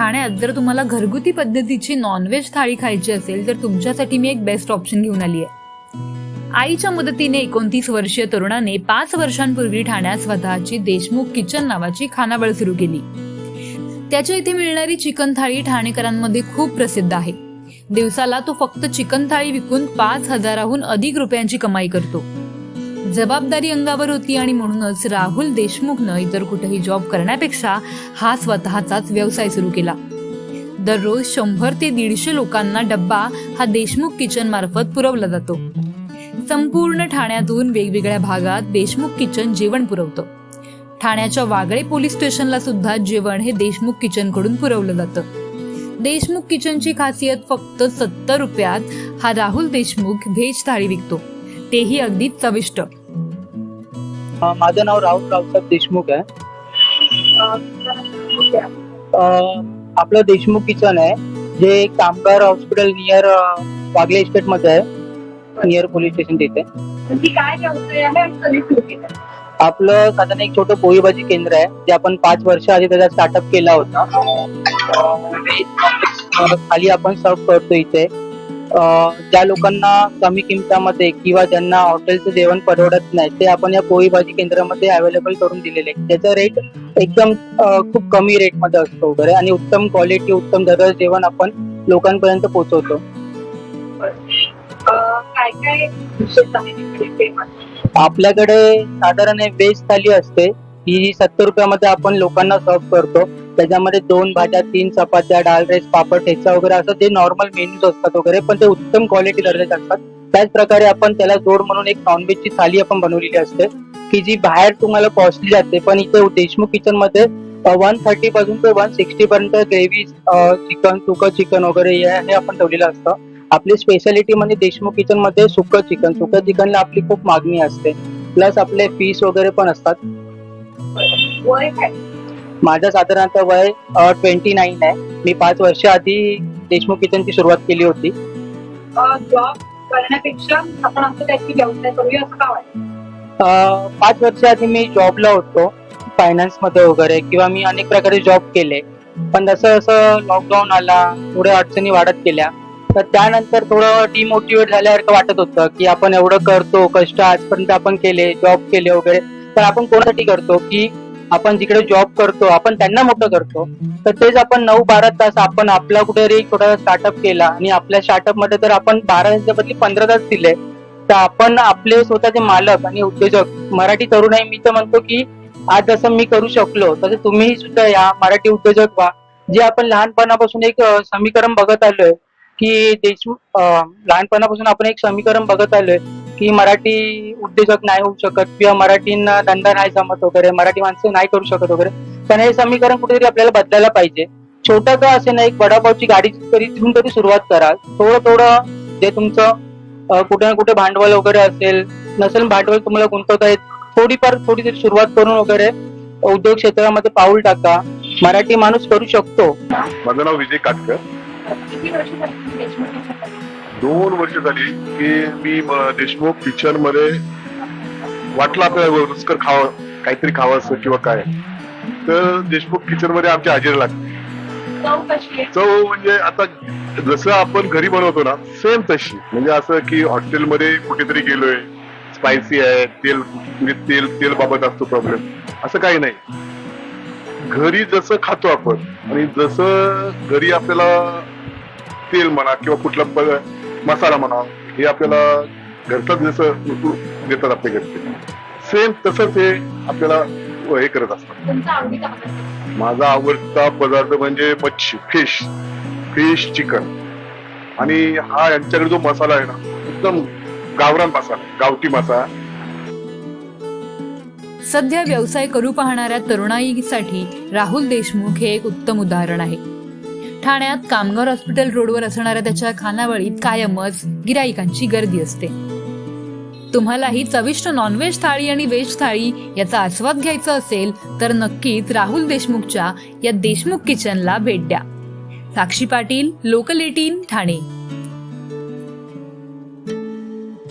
ठाण्यात जर तुम्हाला घरगुती पद्धतीची नॉनव्हेज थाळी खायची असेल तर तुमच्यासाठी मी एक बेस्ट ऑप्शन घेऊन आली आहे. आईच्या मदतीने 29 वर्षीय तरुणाने 5 वर्षांपूर्वी ठाण्यात स्वतःची देशमुख किचन नावाची खानावळ सुरू केली. त्याच्या इथे मिळणारी चिकन थाळी ठाणेकरांमध्ये खूप प्रसिद्ध आहे. दिवसाला तो फक्त चिकन थाळी विकून 5,000हून अधिक रुपयांची कमाई करतो. जबाबदारी अंगावर होती आणि म्हणूनच राहुल देशमुखनं इतर कुठेही जॉब करण्यापेक्षा हा स्वतःचाच व्यवसाय सुरू केला. दररोज 100 ते 150 लोकांना डब्बा हा देशमुख किचन मार्फत पुरवला जातो. संपूर्ण ठाण्यातून वेगवेगळ्या भागात देशमुख किचन जेवण पुरवतं. ठाण्याच्या वागळे पोलीस स्टेशनला सुद्धा जेवण हे देशमुख किचन कडून पुरवलं जातं. देशमुख किचनची खासियत फक्त 70 रुपयात हा राहुल देशमुख व्हेज थाळी विकतो, तेही अगदी चविष्ट. माझं नाव राहुल रावसाहेब देशमुख आहे. आपलं देशमुख किचन आहे जे कामगार हॉस्पिटल नियर वागले एस्टेट मध्ये आहे, नियर पोलीस स्टेशन तिथे. आपलं साधारण एक छोटं पोळी भाजी केंद्र आहे जे आपण 5 वर्ष आधी त्याचा स्टार्टअप केला होता. खाली आपण सर्व करतो इथे. ज्या लोकांना कमी किमतामध्ये किंवा ज्यांना हॉटेलचं जेवण परवडत नाही ते आपण या पोळी भाजी केंद्रामध्ये अवेलेबल करून दिलेले. त्याचा रेट एकदम खूप कमी रेट मध्ये असतो वगैरे आणि उत्तम क्वालिटी उत्तम दर्जाचं जेवण आपण लोकांपर्यंत पोहोचवतो. आपल्याकडे साधारण व्हेज थाली असते ही 70 रुपयामध्ये आपण लोकांना सर्व करतो. त्याच्यामध्ये 2 भाज्या 3 चपात्या डाळ राईस पापड ठेचा वगैरे असं ते नॉर्मल मेन्यूज असतात वगैरे, पण ते उत्तम क्वालिटी दर्जाचे असतात. त्याच प्रकारे आपण त्याला जोड म्हणून एक नॉनव्हेजची थाली आपण बनवलेली असते की जी बाहेर तुम्हाला कॉस्टली जाते, पण इथे देशमुख किचन मध्ये 130 पासून ते 160 पर्यंत ग्रेव्ही चिकन सुकं चिकन वगैरे हे आपण ठेवलेलं असतं. आपली स्पेशालिटी म्हणजे देशमुख किचन मध्ये सुकं चिकनला आपली खूप मागणी असते. प्लस आपले फिश वगैरे पण असतात. माझं साधारणतः वय 29 आहे. मी 5 वर्ष आधी देशमुख किचनची सुरुवात केली होती. जॉब करण्यापेक्षा आपण असं काहीतरी व्यवसाय करूया असं का वाटतं? 5 वर्ष आधी मी जॉबला होतो फायनान्स मध्ये वगैरे, किंवा मी अनेक प्रकारे जॉब केले, पण जसं जसं लॉकडाऊन आला थोड्या अडचणी वाढत गेल्या तर त्यानंतर थोडं डिमोटिवेट झाल्यासारखं वाटत होतं की आपण एवढं करतो, कष्ट आजपर्यंत आपण केले, जॉब केले वगैरे, पण आपण कोणासाठी करतो की आपण जिकडे जॉब करतो आपण त्यांना मोठं करतो. तर तेच आपण 9-12 तास आपण आपला कुठेतरी छोटा स्टार्टअप केला आणि आपल्या स्टार्टअप मध्ये जर आपण 12 तासाच्या बदली 15 तास दिले तर आपण आपले स्वतःचे मालक आणि उद्योजक मराठी तरुण आहे. मी तर म्हणतो की आज जसं मी करू शकलो तसं तुम्ही सुद्धा या मराठी उद्योजक व्हा. जे आपण लहानपणापासून एक समीकरण बघत आलोय की लहानपणापासून आपण एक समीकरण बघत आलोय की मराठी उद्योजक नाही होऊ शकत किंवा मराठींना धंदा नाही जमत वगैरे, मराठी माणसं नाही करू शकत वगैरे, पण हे समीकरण कुठेतरी आपल्याला बदलायला पाहिजे. छोटं का असे नाही, एक वडापावची गाडी तरी सुरुवात करा. थोडं जे तुमचं कुठे ना कुठे भांडवल वगैरे असेल, नसेल भांडवल तुम्हाला गुंतवता येत, थोडी तरी सुरुवात करून वगैरे उद्योग क्षेत्रामध्ये पाऊल टाका. मराठी माणूस करू शकतो. माझं नाव विजय काटकर. 2 वर्ष झाली की मी देशमुख किचन मध्ये वाटलं आपल्याला रुचकर काहीतरी खावं असं किंवा काय, तर देशमुख किचन मध्ये आमची हजेरी लागते. चव म्हणजे आता जसं आपण घरी बनवतो ना सेम तशी, म्हणजे असं की हॉटेलमध्ये कुठेतरी गेलोय, स्पायसी आहे, तेल बाबत असतो प्रॉब्लेम, असं काही नाही. घरी जसं खातो आपण आणि जसं घरी आपल्याला तेल म्हणा किंवा कुठला मसाला म्हणा हे आपल्याला घरचाच जसं देतात आपल्या घरचे, सेम तसंच हे आपल्याला हे करत असतात. माझा आवडता पदार्थ म्हणजे मच्छी, फिश चिकन, आणि हा यांच्याकडे जो मसाला आहे ना एकदम गावरान मसाला, गावठी मसाला. सध्या व्यवसाय करू पाहणाऱ्या तरुणाईसाठी राहुल देशमुख हे एक उत्तम उदाहरण आहे. ठाण्यात कामगार हॉस्पिटल रोडवर असणाऱ्या त्याच्या खानावळीत कायमच गिराईकांची गर्दी असते. तुम्हालाही चविष्ट नॉनव्हेज थाळी आणि व्हेज थाळी याचा आस्वाद घ्यायचा असेल तर नक्कीच राहुल देशमुखच्या या देशमुख किचनला भेट द्या. साक्षी पाटील, लोकल 18, ठाणे.